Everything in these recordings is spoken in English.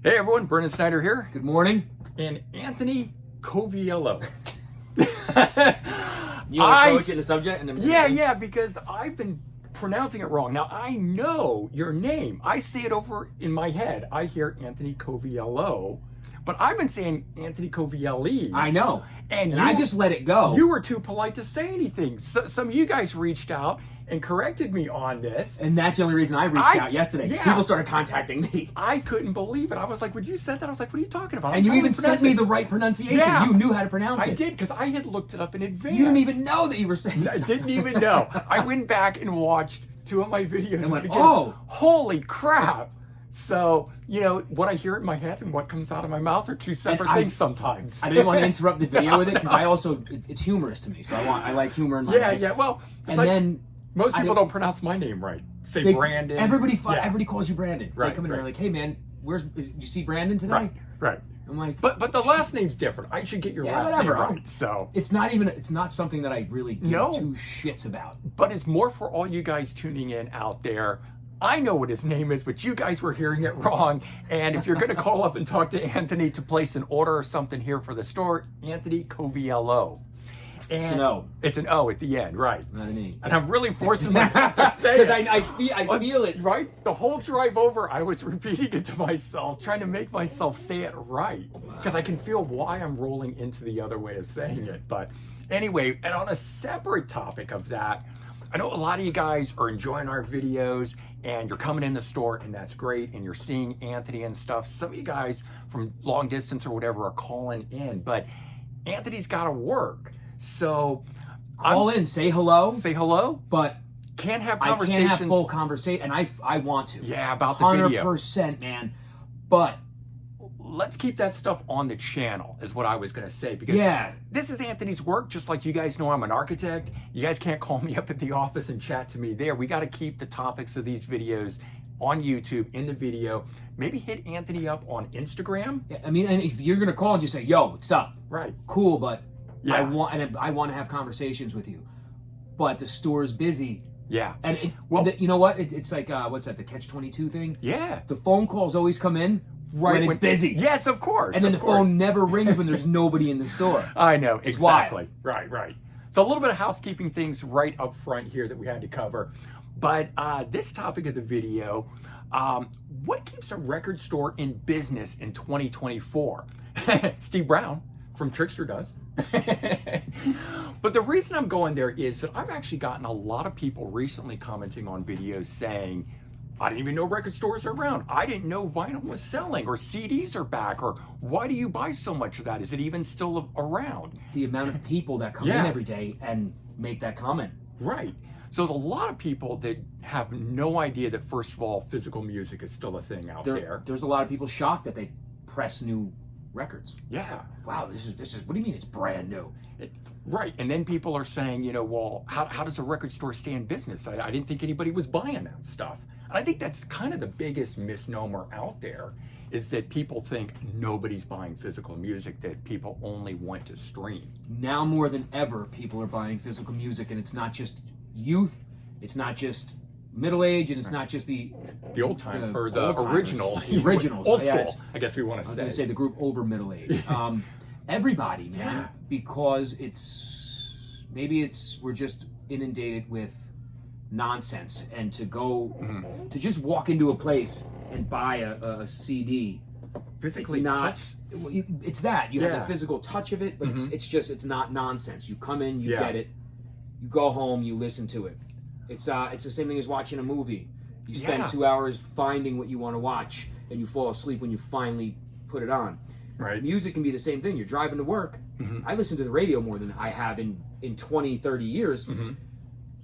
Hey everyone, Brennan Snyder here, Good morning. and Anthony Coviello. You want to approach it in the subject? And then Yeah, because I've been pronouncing it wrong. Now I know your name. I see it over in my head. I hear Anthony Coviello, but I've been saying Anthony Covielli. I know. And I just let it go. You were too polite to say anything. So, some of you guys reached out and corrected me on this. And that's the only reason I reached out yesterday. 'Cause yeah. People started contacting me. I couldn't believe it. I was like, when you said that, I was like, what are you talking about? And you I'm even totally sent me pronouncing the right pronunciation. Yeah. You knew how to pronounce it. I did, because I had looked it up in advance. You didn't even know that you were saying I didn't even know. I went back and watched 2 of my videos And went, again. oh. Holy crap. So, what I hear in my head and what comes out of my mouth are 2 separate things sometimes. I didn't want to interrupt the video with it because I also it's humorous to me. So I like humor in my life. Yeah. Well, it's And like, then most I people didn't- don't pronounce my name right. Say they, Brandon. Everybody Yeah. calls you Brandon. Right, They come in and right. they're like, hey man, did you see Brandon today? Right. I'm like, But the last name's different. I should get your Yeah, last whatever. name right. So, it's not something that I really give No. 2 shits about. but it's more for all you guys tuning in out there. I know what his name is, but you guys were hearing it wrong. And if you're going to call up and talk to Anthony to place an order or something here for the store, Anthony Coviello. And It's an O. It's an O at the end, right? Not an E. And I'm really forcing myself to say Because it. I feel it. Right? The whole drive over, I was repeating it to myself, trying to make myself say it right. Because I can feel why I'm rolling into the other way of saying it. But anyway, and on a separate topic of that, I know a lot of you guys are enjoying our videos and you're coming in the store, and that's great, and you're seeing Anthony and stuff. Some of you guys from long distance or whatever are calling in, but Anthony's got to work. So Call in, say hello, say hello. but Can't have I conversations. can't have full conversation, and I want to. Yeah, about the video. 100%, man. But Let's keep that stuff on the channel, is what I was going to say. Because yeah, this is Anthony's work, just like you guys know I'm an architect. You guys can't call me up at the office and chat to me there. We got to keep the topics of these videos on YouTube in the video. Maybe hit Anthony up on Instagram. I mean, and if you're gonna call and just say, "Yo, what's up?" Right. Cool, but Yeah. I want to have conversations with you, but the store's busy, Yeah. and Well- you know what? It's like what's that? The Catch-22 thing. Yeah. The phone calls always come in when it's busy. Yes, of course. And then of the course. phone never rings when there's nobody in the store. I know, It's exactly. Right. So a little bit of housekeeping things right up front here that we had to cover. But this topic of the video, what keeps a record store in business in 2024? Steve Brown from Trickster does. But the reason I'm going there is that I've actually gotten a lot of people recently commenting on videos saying, I didn't even know record stores are around. I didn't know vinyl was selling, or CDs are back, or why do you buy so much of that? Is it even still around? The amount of people that come in Yeah. every day and make that comment. Right. So there's a lot of people that have no idea that, first of all, physical music is still a thing out there. There's a lot of people shocked that they press new records. Yeah. Wow, this is. What do you mean it's brand new? Right. And then people are saying, well, how does a record store stay in business? I didn't think anybody was buying that stuff. And I think that's kind of the biggest misnomer out there, is that people think nobody's buying physical music, that people only want to stream. Now more than ever, people are buying physical music, and it's not just youth, it's not just middle age, and it's not just the old time, or the old-timers, original. the originals. Old Yeah, school, I guess we want I to was say. going to say the group over middle age. Everybody, man, Yeah. because we're just inundated with nonsense, and to go to just walk into a place and buy a CD. Physically It's not. touch. It's that you have Yeah. the physical touch of it, but it's not nonsense. You come in, you Yeah. get it, you go home, you listen to it. It's the same thing as watching a movie. You spend Yeah. 2 hours finding what you want to watch, and you fall asleep when you finally put it on. Right. Music can be the same thing. You're driving to work. I listen to the radio more than I have in 20, 30 years.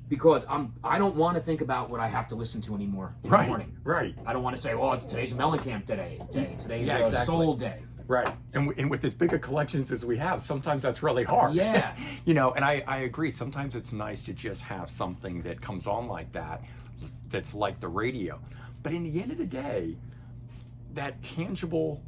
Because I don't want to think about what I have to listen to anymore in the morning. Right. I don't want to say, well, today's Mellencamp day. Today's Yeah, a exactly. Soul day. Right. And with as big a collections as we have, sometimes that's really hard. Yeah. And I agree. Sometimes it's nice to just have something that comes on like that, that's like the radio. But in the end of the day, that tangible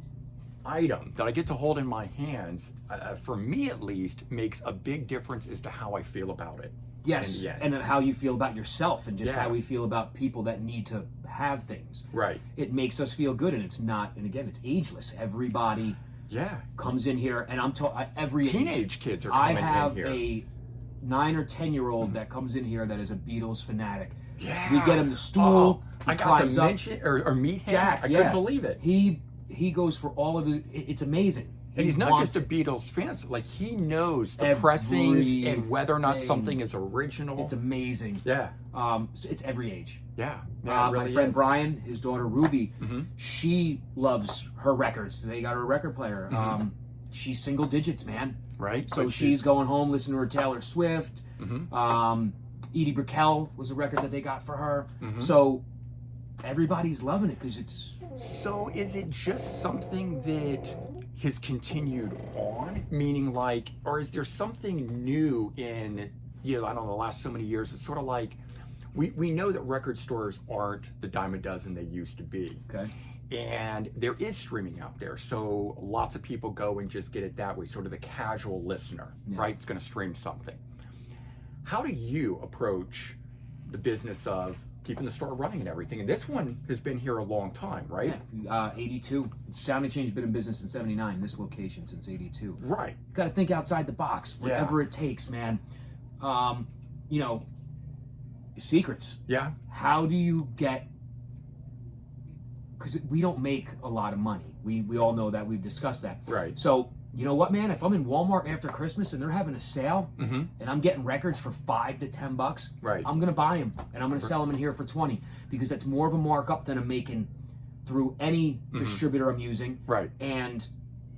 item that I get to hold in my hands, for me at least, makes a big difference as to how I feel about it. Yes, in the end. and how you feel about yourself, and just Yeah. how we feel about people that need to have things. Right. It makes us feel good, and it's not. And again, it's ageless. Everybody Yeah. comes in here, and I'm every Teenage age. kids are I coming have in here. a 9 or 10-year-old that comes in here that is a Beatles fanatic. Yeah. We get him the stool. Oh, he I got to climbs up. mention or meet him. Jack, I yeah. couldn't believe it. He goes for all of it. It's amazing. And he's not wants just a it. Beatles fan. So, like, he knows the pressings and whether or not Everything. something is original. It's amazing. Yeah. So it's every age. Yeah. Yeah, it really my friend is. Brian, his daughter Ruby, Mm-hmm. she loves her records. They got her a record player. Mm-hmm. She's single digits, man. Right. So But she's going home listening to her Taylor Swift. Mhm. Edie Brickell was a record that they got for her. Mm-hmm. So everybody's loving it because it's. So is it just something that has continued on? Meaning, like, or is there something new in, I don't know, the last so many years? It's sort of like, we know that record stores aren't the dime a dozen they used to be. Okay. And there is streaming out there. So lots of people go and just get it that way, sort of the casual listener, right? It's going to stream something. How do you approach the business of keeping the store running and everything? And this one has been here a long time, right? Yeah, 82. Sound and Change has been in business since 79. This location since 82. Right. Got to think outside the box, whatever it takes, man. Secrets. Yeah. How do you get? Because we don't make a lot of money. We all know that. We've discussed that. Right. So you know what, man? If I'm in Walmart after Christmas and they're having a sale, Mm-hmm. and I'm getting records for $5 to $10, Right. I'm gonna buy them and I'm gonna sell them in here for 20 because that's more of a markup than I'm making through any distributor I'm using. Right. And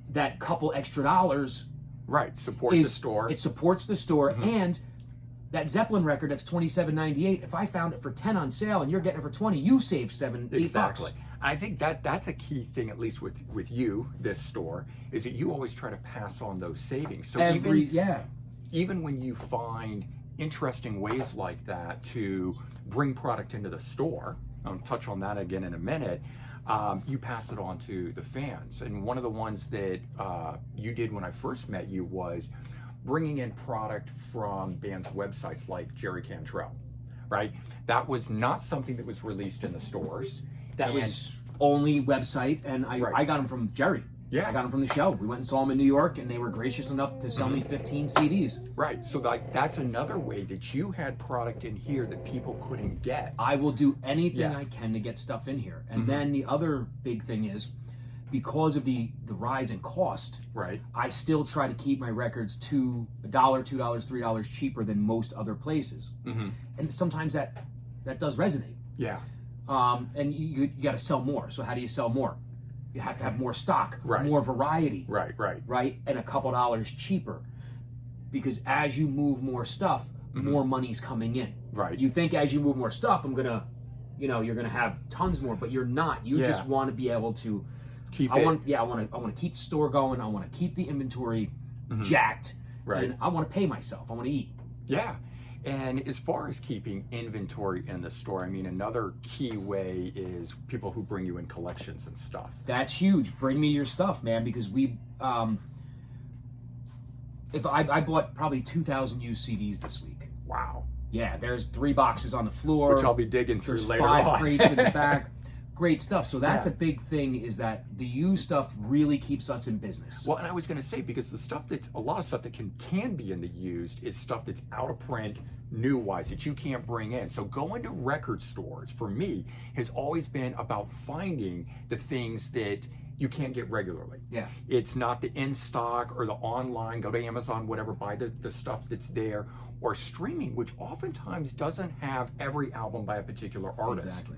that couple extra dollars Right. Support the is store. It supports the store, and that Zeppelin record that's $27.98. If I found it for 10 on sale and you're getting it for 20, you save $7, $8. Exactly. I think that's a key thing, at least with you, this store, is that you always try to pass on those savings. So even when you find interesting ways like that to bring product into the store, I'll touch on that again in a minute, you pass it on to the fans. And one of the ones that you did when I first met you was bringing in product from bands' websites like Jerry Cantrell, right? That was not something that was released in the stores. That And- was only website, and I got them from Jerry. Yeah. I got them from the show. We went and saw them in New York, and they were gracious enough to sell me 15 CDs. Right. So that's another way that you had product in here that people couldn't get. I will do anything Yeah. I can to get stuff in here. And then the other big thing is, because of the rise in cost, Right. I still try to keep my records to $1, $2, $3 cheaper than most other places. Mm-hmm. And sometimes that does resonate. Yeah. And you got to sell more. So how do you sell more? You have to have more stock, Right. more variety, Right. Right. right? And a couple dollars cheaper. Because as you move more stuff, more money's coming in. Right. You think as you move more stuff, you're gonna have tons more, but you're not. You just want to be able to Keep I it. want to keep the store going. I want to keep the inventory jacked. Right. And I want to pay myself. I want to eat. Yeah. And as far as keeping inventory in the store, I mean, another key way is people who bring you in collections and stuff. That's huge. Bring me your stuff, man, because if I bought probably 2,000 used CDs this week. Wow. Yeah, there's 3 boxes on the floor. Which I'll be digging through There's later 5 on. crates in the back. Great stuff. So that's Yeah. a big thing, is that the used stuff really keeps us in business. Well, and I was going to say, because the stuff that's a lot of stuff that can be in the used is stuff that's out of print, new wise, that you can't bring in. So going to record stores for me has always been about finding the things that you can't get regularly. Yeah. It's not the in stock or the online, go to Amazon, whatever, buy the stuff that's there, or streaming, which oftentimes doesn't have every album by a particular artist. Exactly.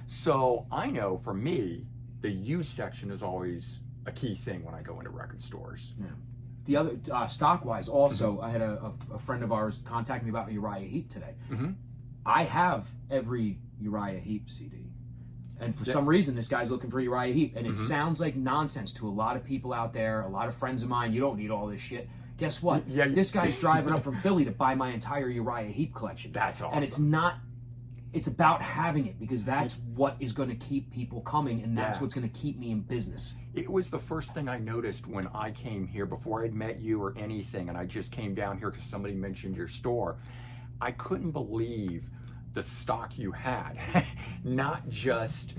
So I know for me, the used section is always a key thing when I go into record stores. Yeah. The other stock wise, also, I had a friend of ours contact me about Uriah Heep today. Mhm. I have every Uriah Heep CD. And for some reason, this guy's looking for Uriah Heep. And it sounds like nonsense to a lot of people out there, a lot of friends of mine. You don't need all this shit. Guess what? Yeah. This guy's driving up from Philly to buy my entire Uriah Heep collection. That's awesome. And it's not, it's about having it, because that's what is going to keep people coming, and that's Yeah. what's going to keep me in business. It was the first thing I noticed when I came here before I'd met you or anything, and I just came down here because somebody mentioned your store. I couldn't believe the stock you had. Not just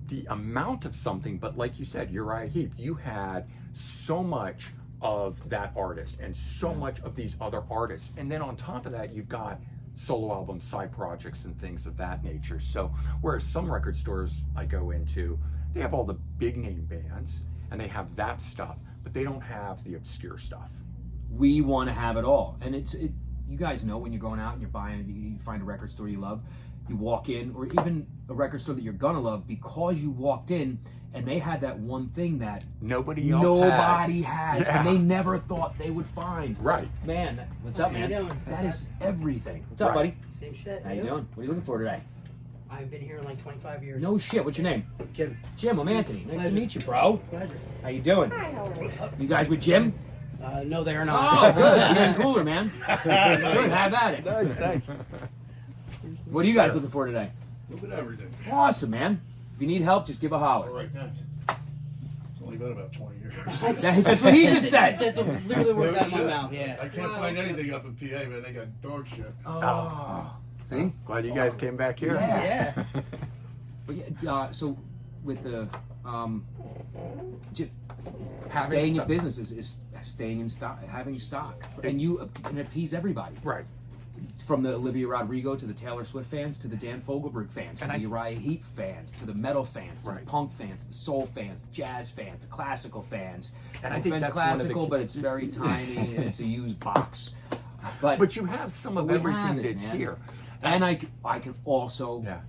the amount of something, but like you said, Uriah Heep, you had so much of that artist and so much of these other artists. And then on top of that, you've got solo albums, side projects, and things of that nature. So whereas some record stores I go into, they have all the big name bands and they have that stuff, but they don't have the obscure stuff. We want to have it all, and you guys know when you're going out and you're buying, you find a record store you love, you walk in, or even a record store that you're gonna love because you walked in and they had that one thing that Nobody else has, Yeah. and they never thought they would find. Right. Man, what's up, How man? you doing? That is everything. What's up, Right. buddy? Same shit. How you doing? What are you looking for today? I've been here like 25 years. No shit. What's your name? Jim. Jim. I'm Anthony. Nice Pleasure. to meet you, bro. Pleasure. How you doing? What's up? You guys with Jim? No, they are Oh, not. good. You're getting cooler, man. Good. Have at it. Nice, thanks. What are you guys looking for today? A little bit of everything. Awesome, man. If you need help, just give a All holler. right, thanks. It's only been about 20 years. That's what he just said. That's what literally words out of my mouth. I Yeah. can't find anything up in PA, man. They got dog shit. Oh. See? Glad you guys came back here. Yeah. Yeah. But yeah, so with the just Having staying in stock. business is staying in stock, having stock, and and appease everybody. Right. From the Olivia Rodrigo to the Taylor Swift fans to the Dan Fogelberg fans to And the I- Uriah Heep fans to the metal fans to Right. the punk fans, the soul fans, the jazz fans, the classical fans. And No I think offense, that's one of the classical, key- but it's very tiny and it's a used box. But you have some of we everything have it, that's man. here. And I can also Yeah.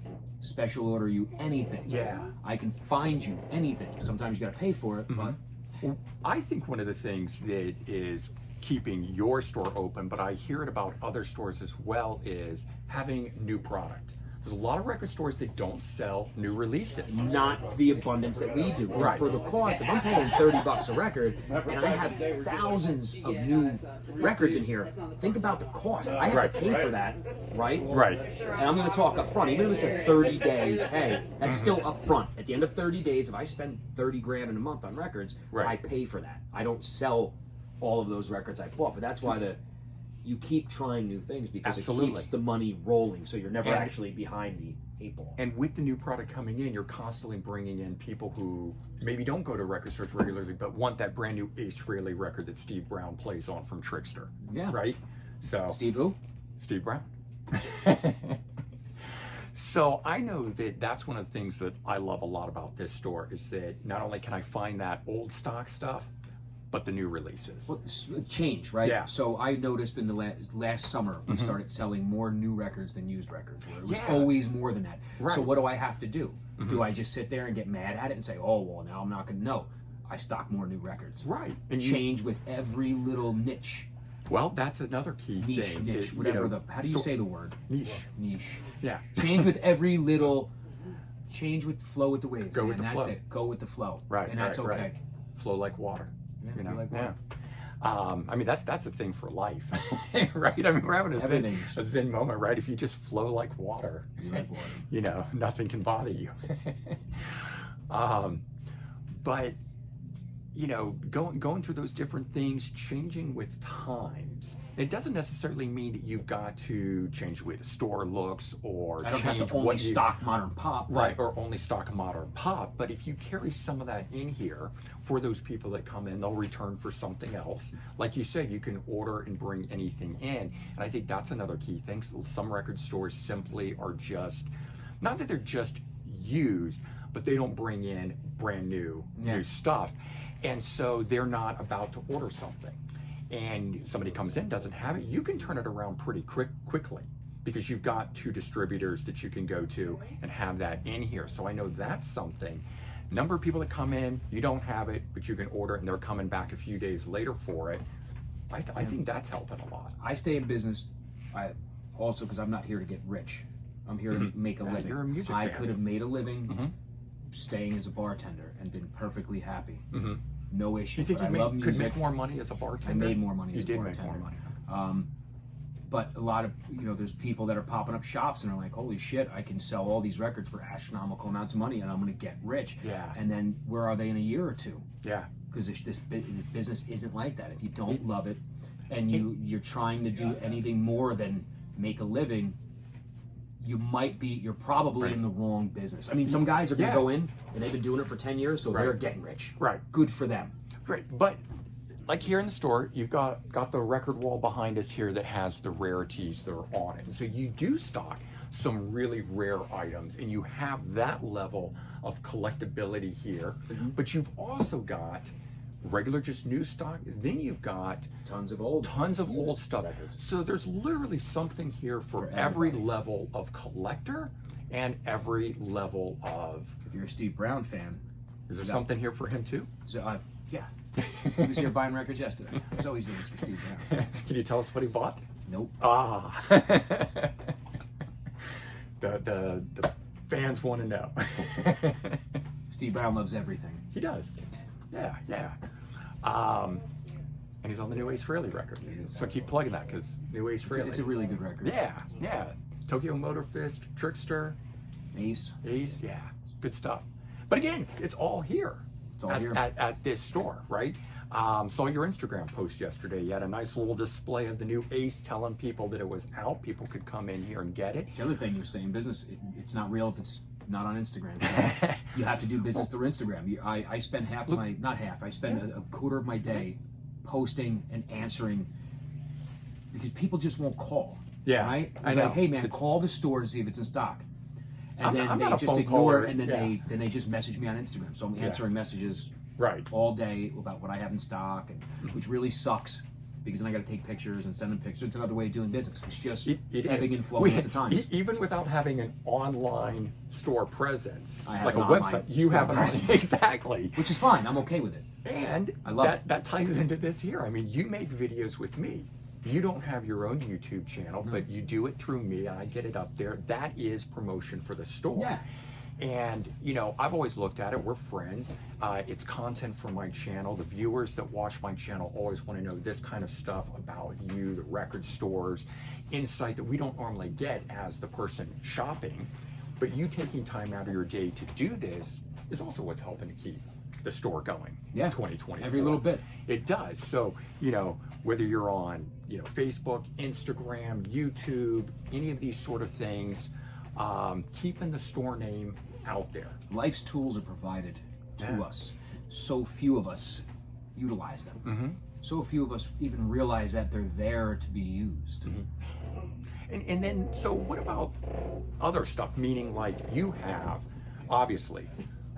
special order you anything. Yeah. I can find you anything. Sometimes you got to pay for it, but Well, I think one of the things that is keeping your store open, but I hear it about other stores as well, is having new product. There's a lot of record stores that don't sell new releases. not the abundance that we do. And Right. for the cost, if I'm paying $30 a record and I have thousands of new records in here, think about the cost. I have Right. to pay for that, right? Right. And I'm going to talk up front. Even if it's a 30-day pay, that's still up front. At the end of 30 days, if I spend 30 grand in a month on records, Right. I pay for that. I don't sell all of those records I bought, but that's why you keep trying new things because Absolutely. it keeps the money rolling, so you're never And- actually behind the 8 ball. And with the new product coming in, you're constantly bringing in people who maybe don't go to record stores regularly, but want that brand new Ace Frehley record that Steve Brown plays on from Trickster. Yeah. Right? So, Steve who? Steve Brown. So I know that that's one of the things that I love a lot about this store is that not only can I find that old stock stuff, but the new releases. Well, change, right? Yeah. Mm-hmm. So I noticed in the last summer we started selling more new records than used records. Where it was Yeah. always more than that. Right. So what do I have to do? Do I just sit there and get mad at it and say, "Oh, well, now I'm not going to know"? I stock more new records. Right. And Change with every little niche, well, that's another key niche, thing. niche, is, you whatever know, how do you so- say the word? Niche. Niche. Yeah. Change with every little. Change with flow with the waves. Go man. with the that's flow. it. Go with the flow. Right. And that's right, okay. right. Flow like water. Yeah, You be know. like water. Yeah. I mean that's a thing for life, right? I mean we're having Everything. a zen moment, right? If you just flow like water, Be like water. you know, nothing can bother you. But you know, going through those different things, changing with times. It doesn't necessarily mean that you've got to change the way the store looks or I don't change have to only what you stock modern pop. right, or only stock modern pop. But if you carry some of that in here for those people that come in, they'll return for something else. Like you said, you can order and bring anything in. And I think that's another key thing. Some record stores simply are just, not that they're just used, but they don't bring in brand new stuff. And so they're not about to order something. And somebody comes in, doesn't have it, you can turn it around pretty quickly because you've got 2 distributors that you can go to and have that in here. So I know that's something. Number of people that come in, you don't have it, but you can order it and they're coming back a few days later for it. I think that's helping a lot. I stay in business also because I'm not here to get rich. I'm here to make a Yeah, living. you're a music I fan. could have made a living staying as a bartender and been perfectly happy. Mhm. No issue. You think But you I love could music. make more money as a I bartender? made more money You as a did bartender. make more money. But a lot of, there's people that are popping up shops and are like, holy shit, I can sell all these records for astronomical amounts of money and I'm going to get rich. Yeah. And then where are they in a year or two? Yeah. Because this business isn't like that. If you don't love it, and you're trying to do anything more than make a living, you're probably in the wrong business. I mean, some guys are going to go in and they've been doing it for 10 years, so they're getting rich. Right. Good for them. Right, but like here in the store, you've got the record wall behind us here that has the rarities that are on it. So you do stock some really rare items, and you have that level of collectability here. But you've also got regular just new stock. Then you've got Tons of old stuff. records. So there's literally something here for every level of collector and every level of. If you're a Steve Brown fan, Is there something here for him too? so yeah. He was here buying records yesterday. There's always things for Steve Brown. Can you tell us what he bought? Nope. Ah. the fans want to know. Steve Brown loves everything. He does. Yeah. And he's on the new Ace Frehley record. So I keep plugging that because new Ace Frehley. It's a really good record. Yeah. Tokyo Motor Fist, Trickster, Ace. yeah, good stuff. But again, it's all here. It's all here. At this store, right? Saw your Instagram post yesterday. You had a nice little display of the new Ace, telling people that it was out. People could come in here and get it. The other thing, you stay in business, it's not real if it's not on Instagram. So you have to do business through Instagram. I spend I spend a quarter of my day posting and answering because people just won't call. Yeah, Right? I It's know. like, hey man, call the store and see if it's in stock. And I'm then not they a just phone ignore caller. it, and then Yeah. they just message me on Instagram. So I'm answering messages Right. all day about what I have in stock, and which really sucks because then I got to take pictures and send them pictures. It's another way of doing business. It's just It ebbing is. and flowing at the times. Even without having an online store presence, I have like an a online website, you store have an presence. exactly. Which is fine. I'm okay with it. And I love that it. that ties into this here. I mean, you make videos with me. You don't have your own YouTube channel, but you do it through me, and I get it up there. That is promotion for the store. Yeah. And, I've always looked at it. We're friends. It's content for my channel. The viewers that watch my channel always want to know this kind of stuff about you, the record stores, insight that we don't normally get as the person shopping. But you taking time out of your day to do this is also what's helping to keep the store going Yeah. in 2024. Every little bit. It does. So, whether you're on, Facebook, Instagram, YouTube, any of these sort of things, keeping the store name out there. Life's tools are provided to Yeah. us. So few of us utilize them. Mm-hmm. So few of us even realize that they're there to be used. And then, so what about other stuff? Meaning, like, you have, obviously,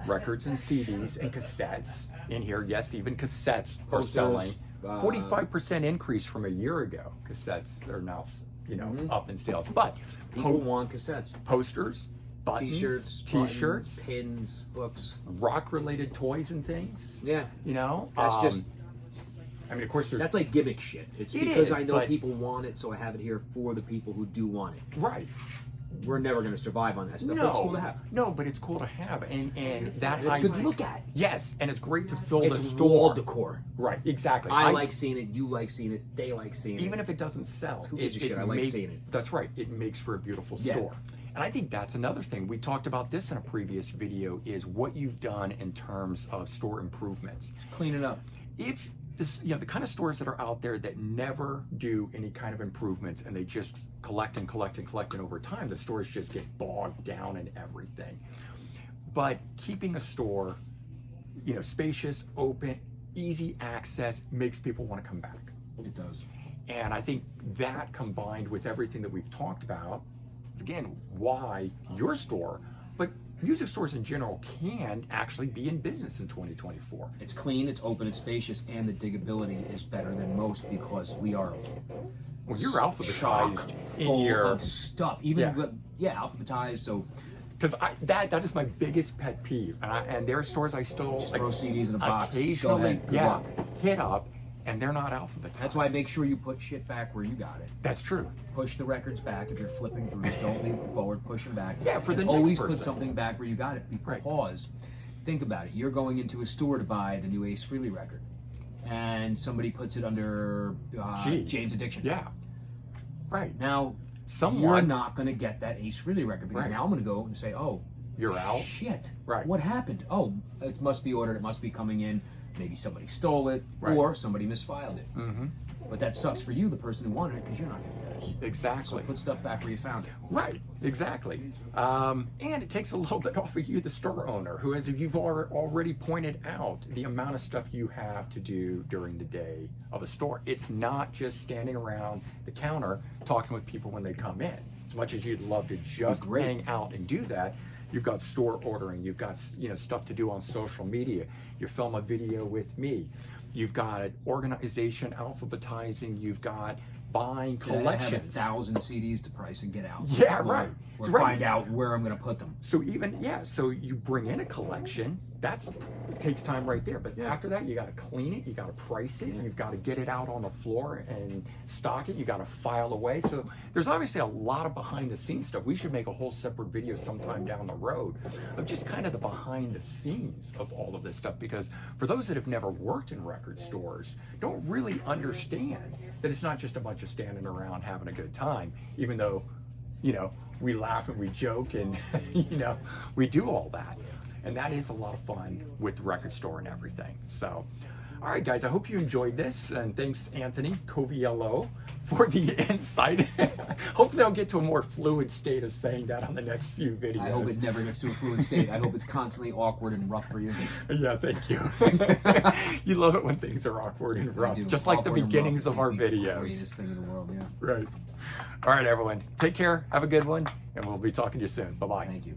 records and CDs and cassettes in here. Yes, even cassettes are Posters, selling. 45% increase from a year ago. Cassettes are now, up in sales. But People want cassettes. posters, buttons, T-shirts, t-shirts, buttons, pins, books. rock-related toys and things. Yeah. That's just- I mean, of course, there's That's like gimmick shit. It's It because is, I know but- people want it, so I have it here for the people who do want it. right. We're never going to survive on that stuff. But it's cool to have. No, but it's cool to have, and that And it's good to idea- look at. Yes, and it's great to fill It's the store. wall decor. Right, exactly. I like seeing it. You like seeing it. They like seeing it. even if it doesn't sell. Who gives a shit? I like seeing it. That's right. It makes for a beautiful Yeah. store. And I think that's another thing. We talked about this in a previous video, is what you've done in terms of store improvements. Clean it up. If this, the kind of stores that are out there that never do any kind of improvements and they just collect and collect and collect, and over time the stores just get bogged down in everything. But keeping a store, spacious, open, easy access makes people want to come back. It does. And I think that, combined with everything that we've talked about, is again why your store, but music stores in general, can actually be in business in 2024. It's clean, it's open, it's spacious, and the diggability is better than most because we are Well, you're chock alphabetized in full your, of stuff. Even alphabetized. So because that is my biggest pet peeve, and there are stores I still just throw CDs in a box. Go occasionally ahead. Good luck. hit up, and they're not alphabetized. That's why I make sure you put shit back where you got it. That's true. Push the records back if you're flipping through. Don't leave them forward. Push them back. Yeah, for the And next always person. put something back where you got it Right. because think about it. You're going into a store to buy the new Ace Frehley record, and somebody puts it under G. Jane's Addiction. Yeah. Right. Now, Someone- you're not going to get that Ace Frehley record because Right. now I'm going to go and say, oh, You're out. shit. Right. What happened? Oh, it must be ordered. It must be coming in. maybe somebody stole it, Right. or somebody misfiled it. Mm-hmm. But that sucks for you, the person who wanted it, because you're not going to get it. So Exactly. put stuff back where you found it. Right, exactly. And it takes a little bit off of you, the store owner, who, as you've already pointed out, the amount of stuff you have to do during the day of a store. It's not just standing around the counter talking with people when they come in. As much as you'd love to just Great. hang out and do that, you've got store ordering, you've got stuff to do on social media, you film a video with me, you've got organization, alphabetizing, you've got buying Today I have collections. 1,000 CDs to price and get out. Yeah, right. Or Right. find out where I'm going to put them. So so you bring in a collection, it takes time right there. But after that, you got to clean it, you got to price it, you've got to get it out on the floor and stock it, you got to file away. So there's obviously a lot of behind the scenes stuff. We should make a whole separate video sometime down the road of just kind of the behind the scenes of all of this stuff, because for those that have never worked in record stores, don't really understand that it's not just a bunch of standing around having a good time, even though, we laugh and we joke and, we do all that. And that is a lot of fun with the record store and everything. So, all right, guys, I hope you enjoyed this. And thanks, Anthony Coviello, for the insight. Hopefully I'll get to a more fluid state of saying that on the next few videos. I hope it never gets to a fluid state. I hope it's constantly awkward and rough for you. Yeah, thank you. You love it when things are awkward and rough, I do. just like the Awkward and beginnings rough of our is the videos. Greatest thing in the world, yeah. Right. All right, everyone. Take care. Have a good one. And we'll be talking to you soon. Bye-bye. Thank you.